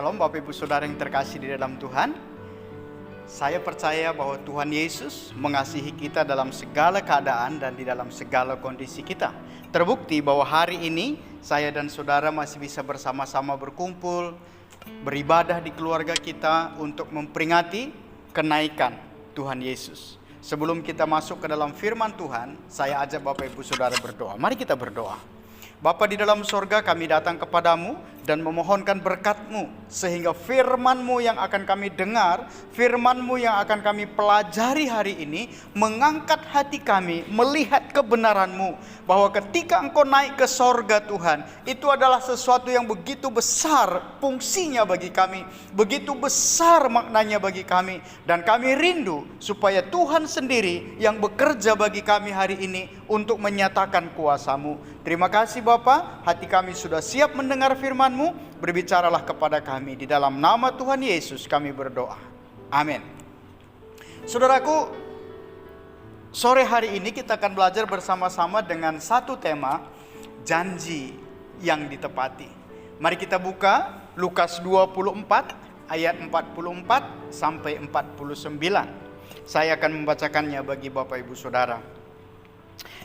Shalom Bapak Ibu Saudara yang terkasih di dalam Tuhan. Saya percaya bahwa Tuhan Yesus mengasihi kita dalam segala keadaan dan di dalam segala kondisi kita. Terbukti bahwa hari ini saya dan saudara masih bisa bersama-sama berkumpul, beribadah di keluarga kita untuk memperingati kenaikan Tuhan Yesus. Sebelum kita masuk ke dalam firman Tuhan, saya ajak Bapak Ibu Saudara berdoa. Mari kita berdoa. Bapa di dalam sorga, kami datang kepadamu dan memohonkan berkat-Mu, sehingga firman-Mu yang akan kami dengar, firman-Mu yang akan kami pelajari hari ini, mengangkat hati kami melihat kebenaran-Mu, bahwa ketika Engkau naik ke sorga Tuhan, itu adalah sesuatu yang begitu besar fungsinya bagi kami, begitu besar maknanya bagi kami, dan kami rindu supaya Tuhan sendiri yang bekerja bagi kami hari ini untuk menyatakan kuasa-Mu. Terima kasih Bapa, hati kami sudah siap mendengar firman-Mu, berbicaralah kepada kami. Di dalam nama Tuhan Yesus kami berdoa. Amin. Saudaraku, sore hari ini kita akan belajar bersama-sama dengan satu tema, janji yang ditepati. Mari kita buka Lukas 24 ayat 44 sampai 49. Saya akan membacakannya bagi Bapak Ibu Saudara.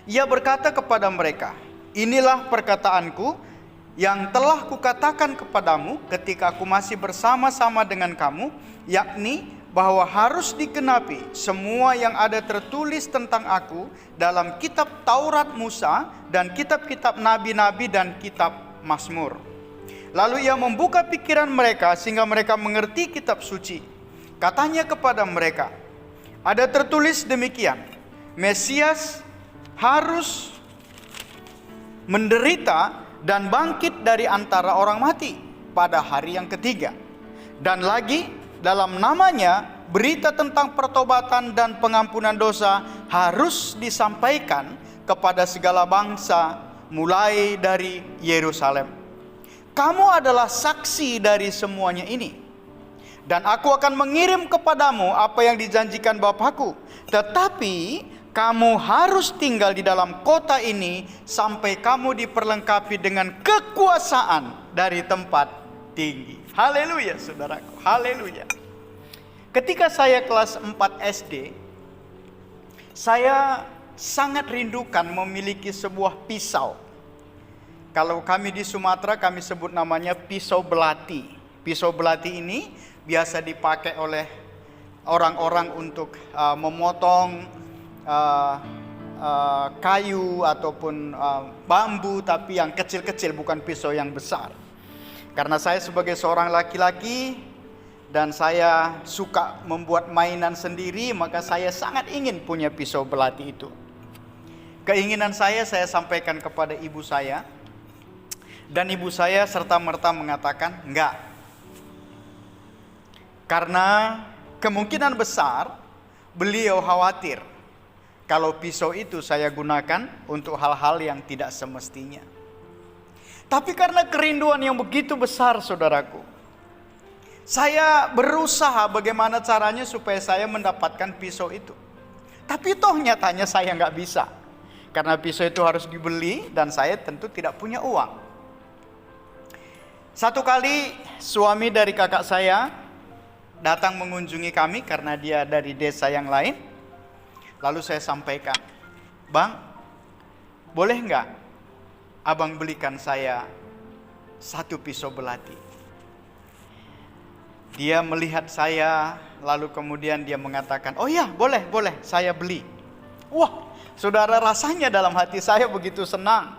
Ia berkata kepada mereka, "Inilah perkataanku yang telah kukatakan kepadamu ketika aku masih bersama-sama dengan kamu, yakni bahwa harus digenapi semua yang ada tertulis tentang aku dalam kitab Taurat Musa dan kitab-kitab nabi-nabi dan kitab Mazmur." Lalu ia membuka pikiran mereka sehingga mereka mengerti kitab suci. Katanya kepada mereka, "Ada tertulis demikian, Mesias harus menderita dan bangkit dari antara orang mati pada hari yang ketiga. Dan lagi dalam namanya berita tentang pertobatan dan pengampunan dosa harus disampaikan kepada segala bangsa mulai dari Yerusalem. Kamu adalah saksi dari semuanya ini. Dan aku akan mengirim kepadamu apa yang dijanjikan Bapakku. Tetapi kamu harus tinggal di dalam kota ini sampai kamu diperlengkapi dengan kekuasaan dari tempat tinggi." Haleluya saudaraku, haleluya. Ketika saya kelas 4 SD, saya sangat rindukan memiliki sebuah pisau. Kalau kami di Sumatera, kami sebut namanya pisau belati. Pisau belati ini biasa dipakai oleh orang-orang untuk memotong kayu ataupun bambu, tapi yang kecil-kecil, bukan pisau yang besar. Karena saya sebagai seorang laki-laki dan saya suka membuat mainan sendiri, maka saya sangat ingin punya pisau belati itu. Keinginan saya sampaikan kepada ibu saya, dan ibu saya serta-merta mengatakan enggak, karena kemungkinan besar beliau khawatir kalau pisau itu saya gunakan untuk hal-hal yang tidak semestinya. Tapi karena kerinduan yang begitu besar saudaraku, saya berusaha bagaimana caranya supaya saya mendapatkan pisau itu. Tapi toh nyatanya saya nggak bisa, karena pisau itu harus dibeli dan saya tentu tidak punya uang. Satu kali suami dari kakak saya datang mengunjungi kami karena dia dari desa yang lain. Lalu saya sampaikan, "Bang, boleh nggak abang belikan saya satu pisau belati?" Dia melihat saya, lalu kemudian dia mengatakan, "Oh ya, boleh, saya beli." Wah, saudara, rasanya dalam hati saya begitu senang.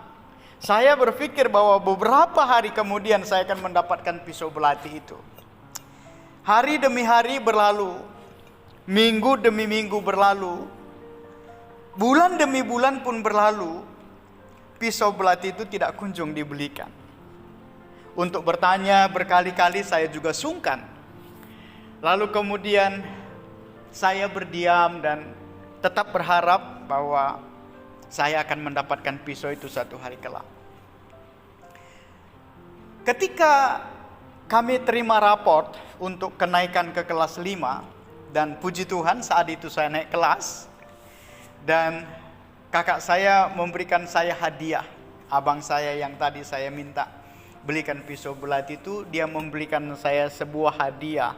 Saya berpikir bahwa beberapa hari kemudian saya akan mendapatkan pisau belati itu. Hari demi hari berlalu, minggu demi minggu berlalu, bulan demi bulan pun berlalu, pisau belati itu tidak kunjung dibelikan. Untuk bertanya berkali-kali saya juga sungkan. Lalu kemudian saya berdiam dan tetap berharap bahwa saya akan mendapatkan pisau itu satu hari kelak. Ketika kami terima raport untuk kenaikan ke kelas 5, dan puji Tuhan saat itu saya naik kelas, dan kakak saya memberikan saya hadiah, abang saya yang tadi saya minta. belikan pisau belati itu, dia memberikan saya sebuah hadiah.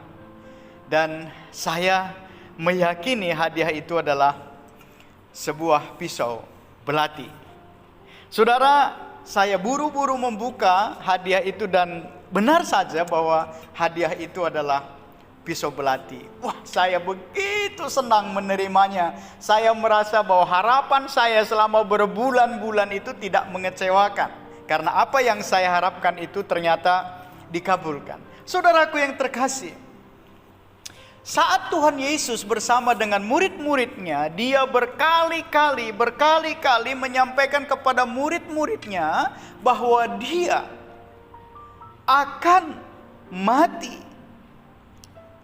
Dan saya meyakini hadiah itu adalah sebuah pisau belati. Saudara, saya buru-buru membuka hadiah itu dan benar saja bahwa hadiah itu adalah pisau belati. Wah, saya begitu senang menerimanya. Saya merasa bahwa harapan saya selama berbulan-bulan itu tidak mengecewakan. Karena apa yang saya harapkan itu ternyata dikabulkan. Saudaraku yang terkasih, saat Tuhan Yesus bersama dengan murid-muridnya, dia berkali-kali menyampaikan kepada murid-muridnya bahwa dia akan mati,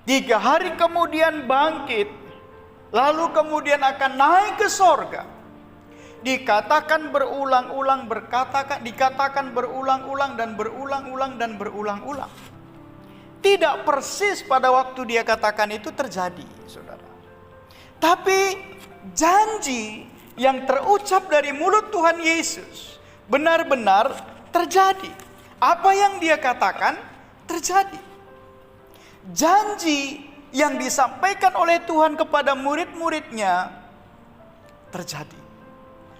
3 hari kemudian bangkit, lalu kemudian akan naik ke sorga. Dikatakan berulang-ulang, dikatakan berulang-ulang dan berulang-ulang. Tidak persis pada waktu dia katakan itu terjadi, saudara. Tapi janji yang terucap dari mulut Tuhan Yesus benar-benar terjadi. Apa yang dia katakan terjadi. Janji yang disampaikan oleh Tuhan kepada murid-muridnya terjadi.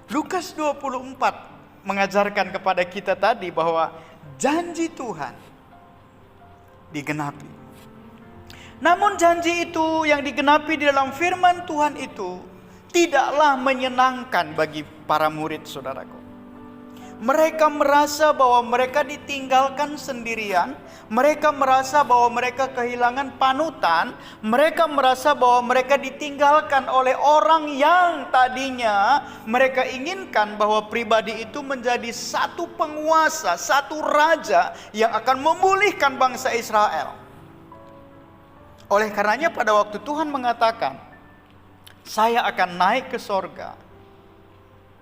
Lukas 24 mengajarkan kepada kita tadi bahwa janji Tuhan digenapi. Namun janji itu yang digenapi di dalam firman Tuhan itu tidaklah menyenangkan bagi para murid, saudaraku. Mereka merasa bahwa mereka ditinggalkan sendirian. Mereka merasa bahwa mereka kehilangan panutan. Mereka merasa bahwa mereka ditinggalkan oleh orang yang tadinya mereka inginkan bahwa pribadi itu menjadi satu penguasa, satu raja yang akan memulihkan bangsa Israel. Oleh karenanya pada waktu Tuhan mengatakan, saya akan naik ke sorga,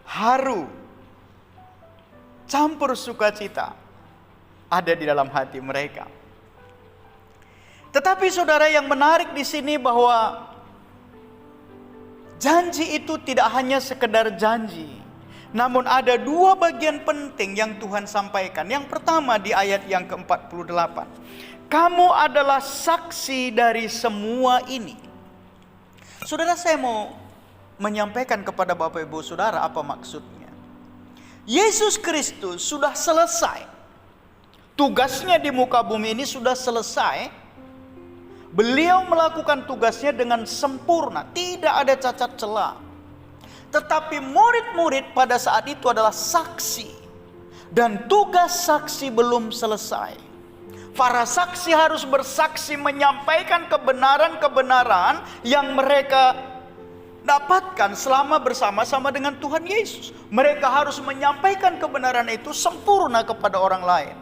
haru, campur sukacita ada di dalam hati mereka. Tetapi saudara, yang menarik di sini bahwa janji itu tidak hanya sekedar janji, namun ada 2 bagian penting yang Tuhan sampaikan. Yang pertama di ayat yang ke-48. Kamu adalah saksi dari semua ini. Saudara, saya mau menyampaikan kepada Bapak Ibu Saudara apa maksudnya. Yesus Kristus sudah selesai. Tugasnya di muka bumi ini sudah selesai. Beliau melakukan tugasnya dengan sempurna, tidak ada cacat celah. Tetapi murid-murid pada saat itu adalah saksi. Dan tugas saksi belum selesai. Para saksi harus bersaksi menyampaikan kebenaran-kebenaran yang mereka dapatkan selama bersama-sama dengan Tuhan Yesus. Mereka harus menyampaikan kebenaran itu sempurna kepada orang lain.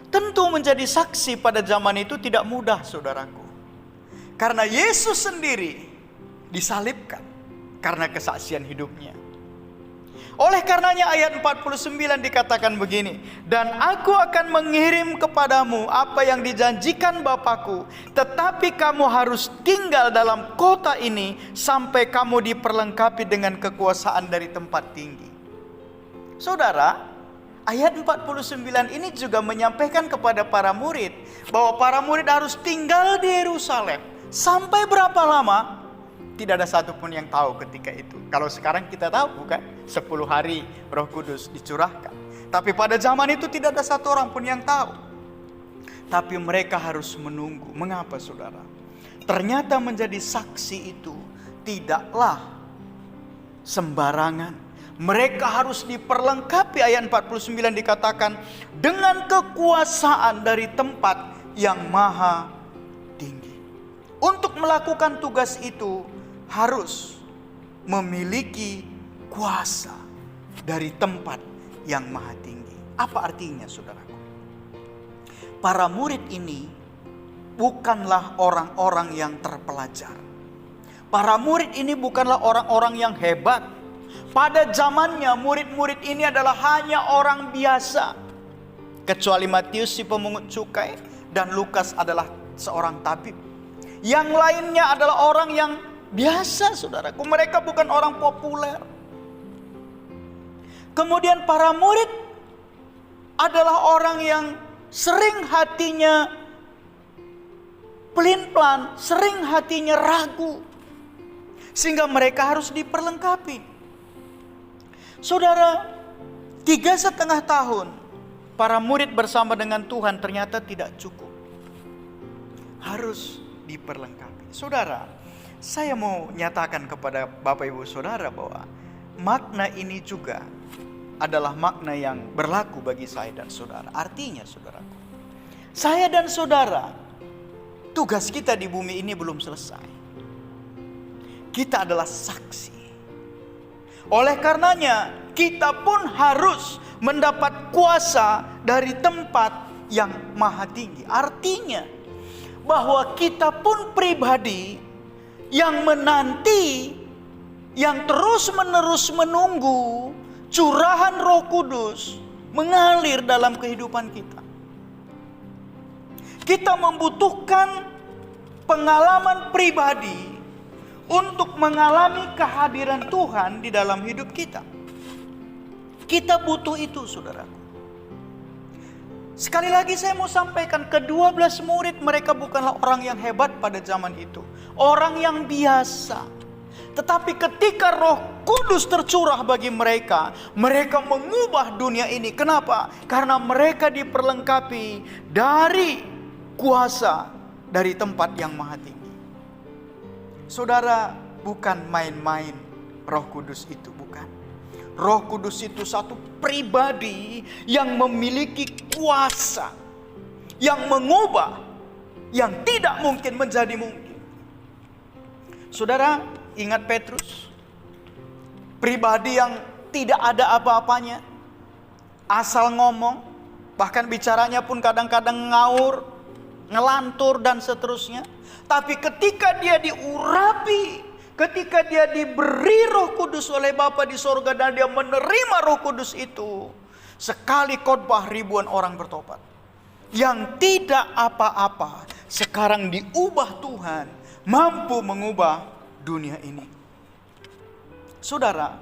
Tentu menjadi saksi pada zaman itu tidak mudah, saudaraku. Karena Yesus sendiri disalibkan karena kesaksian hidupnya. Oleh karenanya ayat 49 dikatakan begini, dan aku akan mengirim kepadamu apa yang dijanjikan Bapakku, tetapi kamu harus tinggal dalam kota ini sampai kamu diperlengkapi dengan kekuasaan dari tempat tinggi. Saudara, ayat 49 ini juga menyampaikan kepada para murid bahwa para murid harus tinggal di Yerusalem. Sampai berapa lama? Tidak ada satupun yang tahu ketika itu. Kalau sekarang kita tahu bukan? 10 hari Roh Kudus dicurahkan. Tapi pada zaman itu tidak ada satu orang pun yang tahu. Tapi mereka harus menunggu. Mengapa, saudara? Ternyata menjadi saksi itu tidaklah sembarangan. Mereka harus diperlengkapi, ayat 49 dikatakan, dengan kekuasaan dari tempat yang maha tinggi. Untuk melakukan tugas itu harus memiliki kuasa dari tempat yang maha tinggi. Apa artinya, saudaraku? Para murid ini bukanlah orang-orang yang terpelajar. Para murid ini bukanlah orang-orang yang hebat. Pada zamannya murid-murid ini adalah hanya orang biasa. Kecuali Matius si pemungut cukai dan Lukas adalah seorang tabib. Yang lainnya adalah orang yang biasa, saudaraku. Mereka bukan orang populer. Kemudian para murid adalah orang yang sering hatinya pelin-pelan, sering hatinya ragu, sehingga mereka harus diperlengkapi. Saudara, 3,5 tahun para murid bersama dengan Tuhan ternyata tidak cukup. Harus diperlengkapi. Saudara, saya mau nyatakan kepada Bapak Ibu Saudara bahwa makna ini juga adalah makna yang berlaku bagi saya dan saudara. Artinya saudaraku, saya dan saudara, tugas kita di bumi ini belum selesai. Kita adalah saksi. Oleh karenanya, kita pun harus mendapat kuasa dari tempat yang maha tinggi. Artinya, bahwa kita pun pribadi yang menanti, yang terus-menerus menunggu curahan Roh Kudus mengalir dalam kehidupan kita. Kita membutuhkan pengalaman pribadi untuk mengalami kehadiran Tuhan di dalam hidup kita. Kita butuh itu, saudaraku. Sekali lagi saya mau sampaikan, ke-12 murid mereka bukanlah orang yang hebat pada zaman itu. Orang yang biasa. Tetapi ketika Roh Kudus tercurah bagi mereka, mereka mengubah dunia ini. Kenapa? Karena mereka diperlengkapi dari kuasa dari tempat yang maha tinggi. Saudara, bukan main-main Roh Kudus itu, bukan. Roh Kudus itu satu pribadi yang memiliki kuasa, yang mengubah yang tidak mungkin menjadi mungkin. Saudara, ingat Petrus, pribadi yang tidak ada apa-apanya, asal ngomong, bahkan bicaranya pun kadang-kadang ngaur, ngelantur dan seterusnya. Tapi ketika dia diurapi, ketika dia diberi Roh Kudus oleh Bapa di sorga dan dia menerima Roh Kudus itu, sekali khotbah ribuan orang bertobat. Yang tidak apa-apa sekarang diubah Tuhan, mampu mengubah dunia ini. Saudara,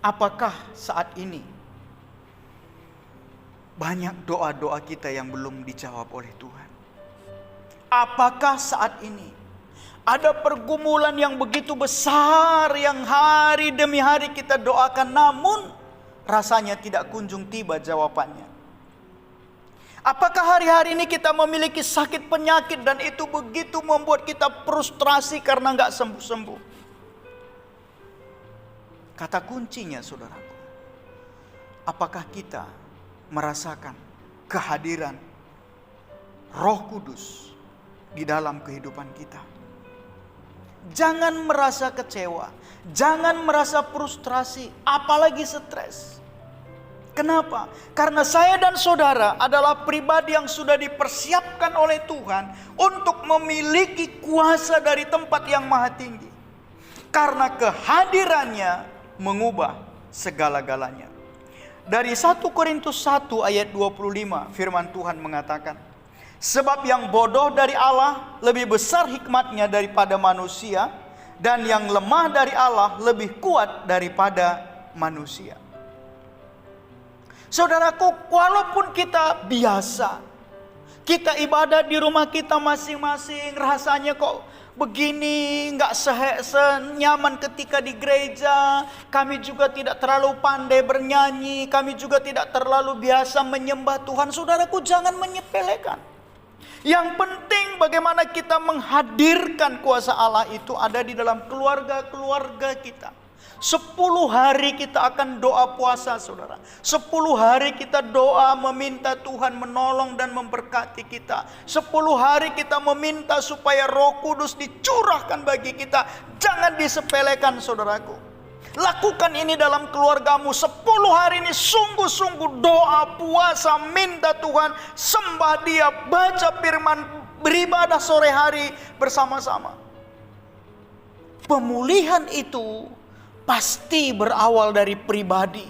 apakah saat ini banyak doa-doa kita yang belum dijawab oleh Tuhan? Apakah saat ini ada pergumulan yang begitu besar yang hari demi hari kita doakan, namun rasanya tidak kunjung tiba jawabannya? Apakah hari-hari ini kita memiliki sakit penyakit dan itu begitu membuat kita frustrasi karena nggak sembuh-sembuh? Kata kuncinya, saudaraku, apakah kita merasakan kehadiran Roh Kudus di dalam kehidupan kita? Jangan merasa kecewa, jangan merasa frustrasi, apalagi stres. Kenapa? Karena saya dan saudara adalah pribadi yang sudah dipersiapkan oleh Tuhan untuk memiliki kuasa dari tempat yang maha tinggi. Karena kehadirannya mengubah segala-galanya. Dari 1 Korintus 1 ayat 25 firman Tuhan mengatakan, sebab yang bodoh dari Allah lebih besar hikmatnya daripada manusia, dan yang lemah dari Allah lebih kuat daripada manusia. Saudaraku, walaupun kita biasa, kita ibadah di rumah kita masing-masing, rasanya kok begini, gak senyaman ketika di gereja. Kami juga tidak terlalu pandai bernyanyi, kami juga tidak terlalu biasa menyembah Tuhan. Saudaraku, jangan menyepelekan. Yang penting bagaimana kita menghadirkan kuasa Allah itu ada di dalam keluarga-keluarga kita. 10 hari kita akan doa puasa, saudara. 10 hari kita doa meminta Tuhan menolong dan memberkati kita. 10 hari kita meminta supaya Roh Kudus dicurahkan bagi kita. Jangan disepelekan, saudaraku. Lakukan ini dalam keluargamu. 10 hari ini sungguh-sungguh doa, puasa, minta Tuhan, sembah Dia, baca firman, beribadah sore hari bersama-sama. Pemulihan itu pasti berawal dari pribadi.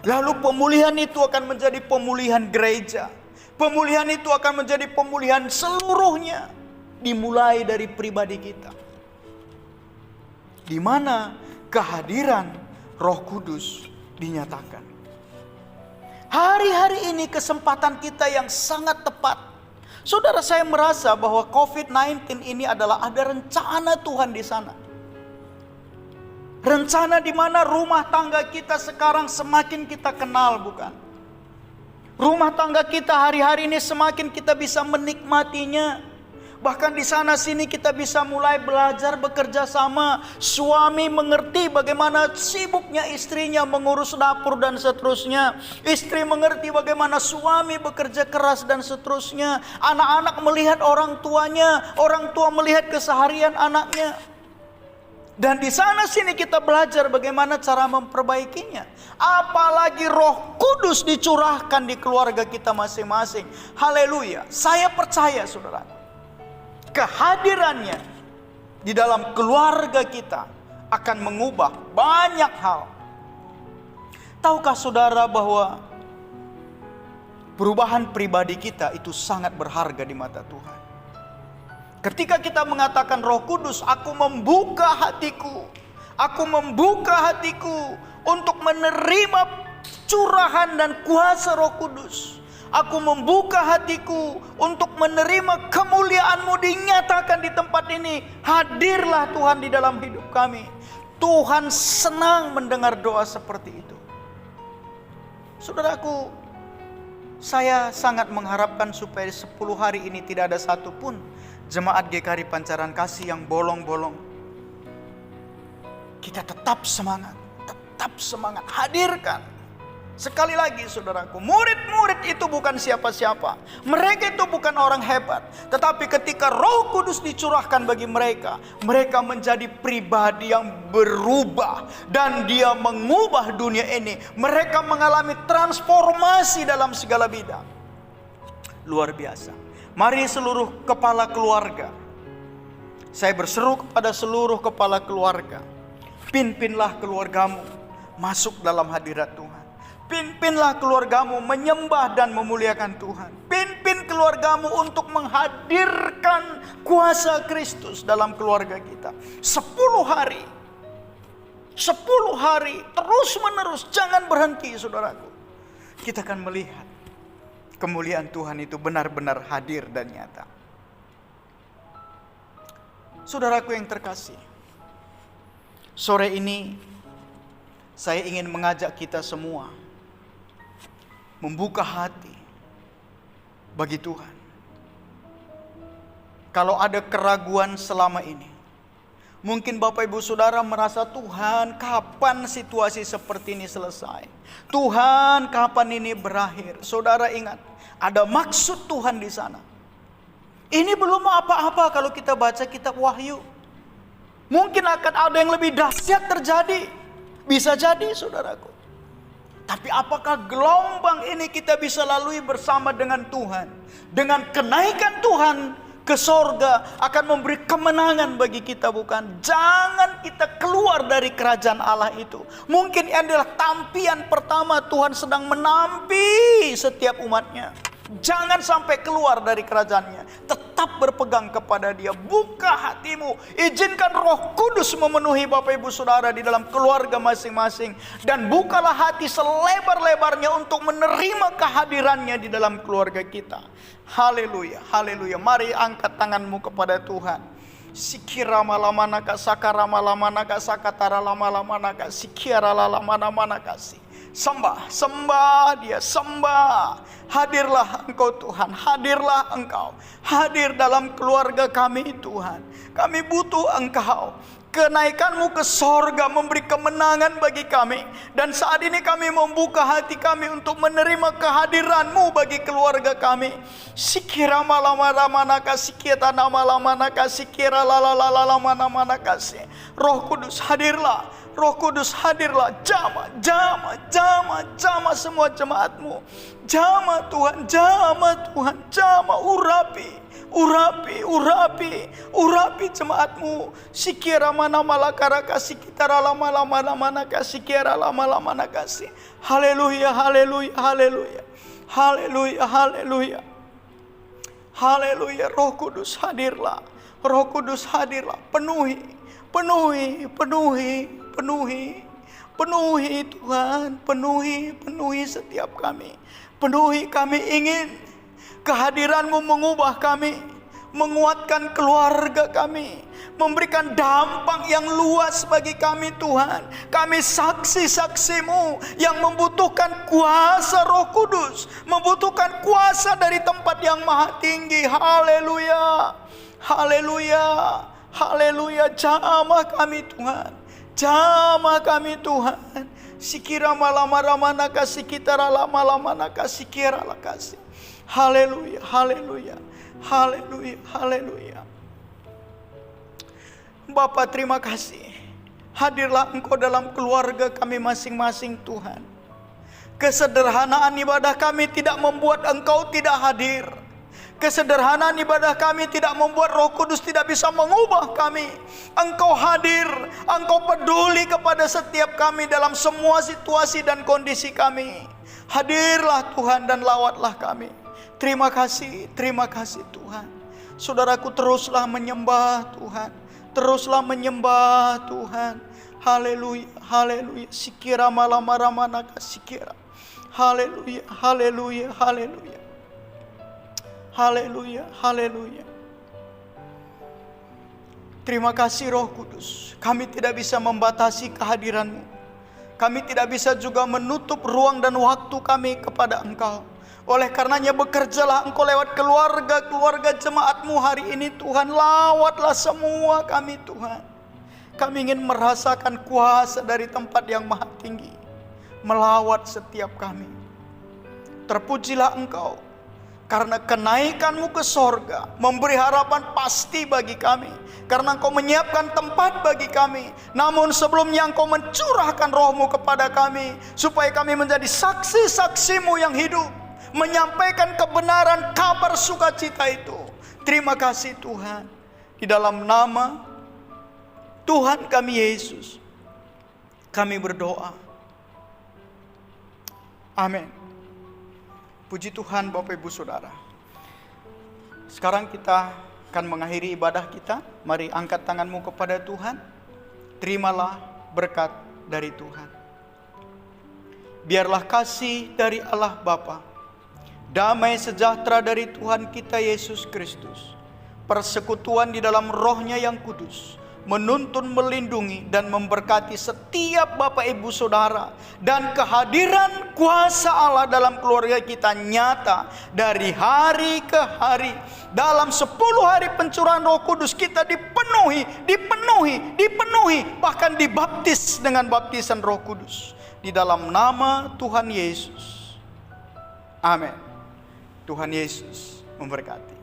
Lalu pemulihan itu akan menjadi pemulihan gereja. Pemulihan itu akan menjadi pemulihan seluruhnya. Dimulai dari pribadi kita. Di mana kehadiran Roh Kudus dinyatakan. Hari-hari ini kesempatan kita yang sangat tepat. Saudara, saya merasa bahwa COVID-19 ini adalah ada rencana Tuhan di sana. Rencana di mana rumah tangga kita sekarang semakin kita kenal, bukan? Rumah tangga kita hari-hari ini semakin kita bisa menikmatinya. Bahkan di sana sini kita bisa mulai belajar bekerja sama. Suami mengerti bagaimana sibuknya istrinya mengurus dapur dan seterusnya. Istri mengerti bagaimana suami bekerja keras dan seterusnya. Anak-anak melihat orang tuanya, orang tua melihat keseharian anaknya. Dan di sana sini kita belajar bagaimana cara memperbaikinya. Apalagi Roh Kudus dicurahkan di keluarga kita masing-masing. Haleluya. Saya percaya, saudara, kehadirannya di dalam keluarga kita akan mengubah banyak hal. Tahukah saudara bahwa perubahan pribadi kita itu sangat berharga di mata Tuhan? Ketika kita mengatakan Roh Kudus, aku membuka hatiku untuk menerima curahan dan kuasa Roh Kudus. Aku membuka hatiku untuk menerima kemuliaan-Mu dinyatakan di tempat ini. Hadirlah Tuhan di dalam hidup kami. Tuhan senang mendengar doa seperti itu. Saudaraku, saya sangat mengharapkan supaya 10 hari ini tidak ada satupun jemaat GKRI Pancaran Kasih yang bolong-bolong. Kita tetap semangat, hadirkan. Sekali lagi saudaraku, murid-murid itu bukan siapa-siapa. Mereka itu bukan orang hebat. Tetapi ketika Roh Kudus dicurahkan bagi mereka, mereka menjadi pribadi yang berubah. Dan dia mengubah dunia ini. Mereka mengalami transformasi dalam segala bidang. Luar biasa. Mari seluruh kepala keluarga, saya berseru kepada seluruh kepala keluarga, pimpinlah keluargamu masuk dalam hadirat Tuhan. Pimpinlah keluargamu menyembah dan memuliakan Tuhan. Pimpin keluargamu untuk menghadirkan kuasa Kristus dalam keluarga kita. 10 hari terus menerus, jangan berhenti saudaraku. Kita akan melihat kemuliaan Tuhan itu benar-benar hadir dan nyata. Saudaraku yang terkasih, sore ini saya ingin mengajak kita semua membuka hati bagi Tuhan. Kalau ada keraguan selama ini, mungkin Bapak Ibu Saudara merasa, Tuhan, kapan situasi seperti ini selesai? Tuhan, kapan ini berakhir? Saudara ingat, ada maksud Tuhan di sana. Ini belum apa-apa kalau kita baca kitab Wahyu. Mungkin akan ada yang lebih dahsyat terjadi. Bisa jadi saudaraku. Tapi apakah gelombang ini kita bisa lalui bersama dengan Tuhan? Dengan kenaikan Tuhan ke sorga akan memberi kemenangan bagi kita, bukan? Jangan kita keluar dari kerajaan Allah itu. Mungkin ini adalah tampian pertama Tuhan sedang menampi setiap umatnya. Jangan sampai keluar dari kerajaannya. Tetap berpegang kepada Dia. Buka hatimu. Izinkan Roh Kudus memenuhi Bapak Ibu Saudara di dalam keluarga masing-masing. Dan bukalah hati selebar-lebarnya untuk menerima kehadirannya di dalam keluarga kita. Haleluya, haleluya. Mari angkat tanganmu kepada Tuhan. Sikira malamanaka sakara malamanaka sakatara lama-lamanaka sikira lalamana-manaka si. Sembah, sembah Dia, sembah. Hadirlah Engkau Tuhan, hadirlah Engkau. Hadir dalam keluarga kami Tuhan. Kami butuh Engkau. Kenaikan-Mu ke sorga memberi kemenangan bagi kami. Dan saat ini kami membuka hati kami untuk menerima kehadiran-Mu bagi keluarga kami. Sikira malamaramana sikira nama-lamana sikira lalalalamana kasih. Roh Kudus hadirlah. Roh Kudus hadirlah. Jama semua jemaat-Mu. Jama Tuhan, jama urapi jemaat-Mu. Sikira mana malakara kasih kita lama-lama kasih kira lama-lama kasih. Haleluya, haleluya, haleluya. Haleluya, haleluya. Haleluya. Roh Kudus hadirlah. Roh Kudus hadirlah. Penuhi. Penuhi Tuhan, penuhi setiap kami. Penuhi, kami ingin kehadiran-Mu mengubah kami, menguatkan keluarga kami, memberikan dampak yang luas bagi kami Tuhan. Kami saksi-saksi-Mu yang membutuhkan kuasa Roh Kudus, membutuhkan kuasa dari tempat yang maha tinggi. Haleluya, haleluya, haleluya. Jamah kami Tuhan, jamah kami Tuhan. Sikira malamana kasih kita lama kasih kira kasih. Haleluya, haleluya, haleluya, haleluya. Bapa, terima kasih. Hadirlah Engkau dalam keluarga kami masing-masing Tuhan. Kesederhanaan ibadah kami tidak membuat Engkau tidak hadir. Kesederhanaan ibadah kami tidak membuat Roh Kudus tidak bisa mengubah kami. Engkau hadir, Engkau peduli kepada setiap kami dalam semua situasi dan kondisi kami. Hadirlah Tuhan dan lawatlah kami. Terima kasih Tuhan. Saudaraku, teruslah menyembah Tuhan. Teruslah menyembah Tuhan. Haleluya, haleluya. Sikira malamana sikira. Haleluya, haleluya, haleluya. Haleluya, haleluya. Terima kasih Roh Kudus. Kami tidak bisa membatasi kehadiran-Mu. Kami tidak bisa juga menutup ruang dan waktu kami kepada Engkau. Oleh karenanya bekerjalah Engkau lewat keluarga-keluarga jemaat-Mu hari ini Tuhan. Lawatlah semua kami Tuhan. Kami ingin merasakan kuasa dari tempat yang maha tinggi melawat setiap kami. Terpujilah Engkau, karena kenaikan-Mu ke sorga memberi harapan pasti bagi kami. Karena Engkau menyiapkan tempat bagi kami. Namun sebelumnya Engkau mencurahkan Roh-Mu kepada kami, supaya kami menjadi saksi-saksi-Mu yang hidup, menyampaikan kebenaran kabar sukacita itu. Terima kasih Tuhan. Di dalam nama Tuhan kami Yesus, kami berdoa. Amin. Puji Tuhan Bapak Ibu Saudara. Sekarang kita akan mengakhiri ibadah kita. Mari angkat tanganmu kepada Tuhan. Terimalah berkat dari Tuhan. Biarlah kasih dari Allah Bapa, damai sejahtera dari Tuhan kita Yesus Kristus, persekutuan di dalam Roh-Nya yang kudus, menuntun, melindungi, dan memberkati setiap Bapak Ibu Saudara, dan kehadiran kuasa Allah dalam keluarga kita nyata dari hari ke hari. Dalam 10 hari pencurahan Roh Kudus kita dipenuhi, bahkan dibaptis dengan baptisan Roh Kudus. Di dalam nama Tuhan Yesus. Amin. Tuhan Yesus memberkati.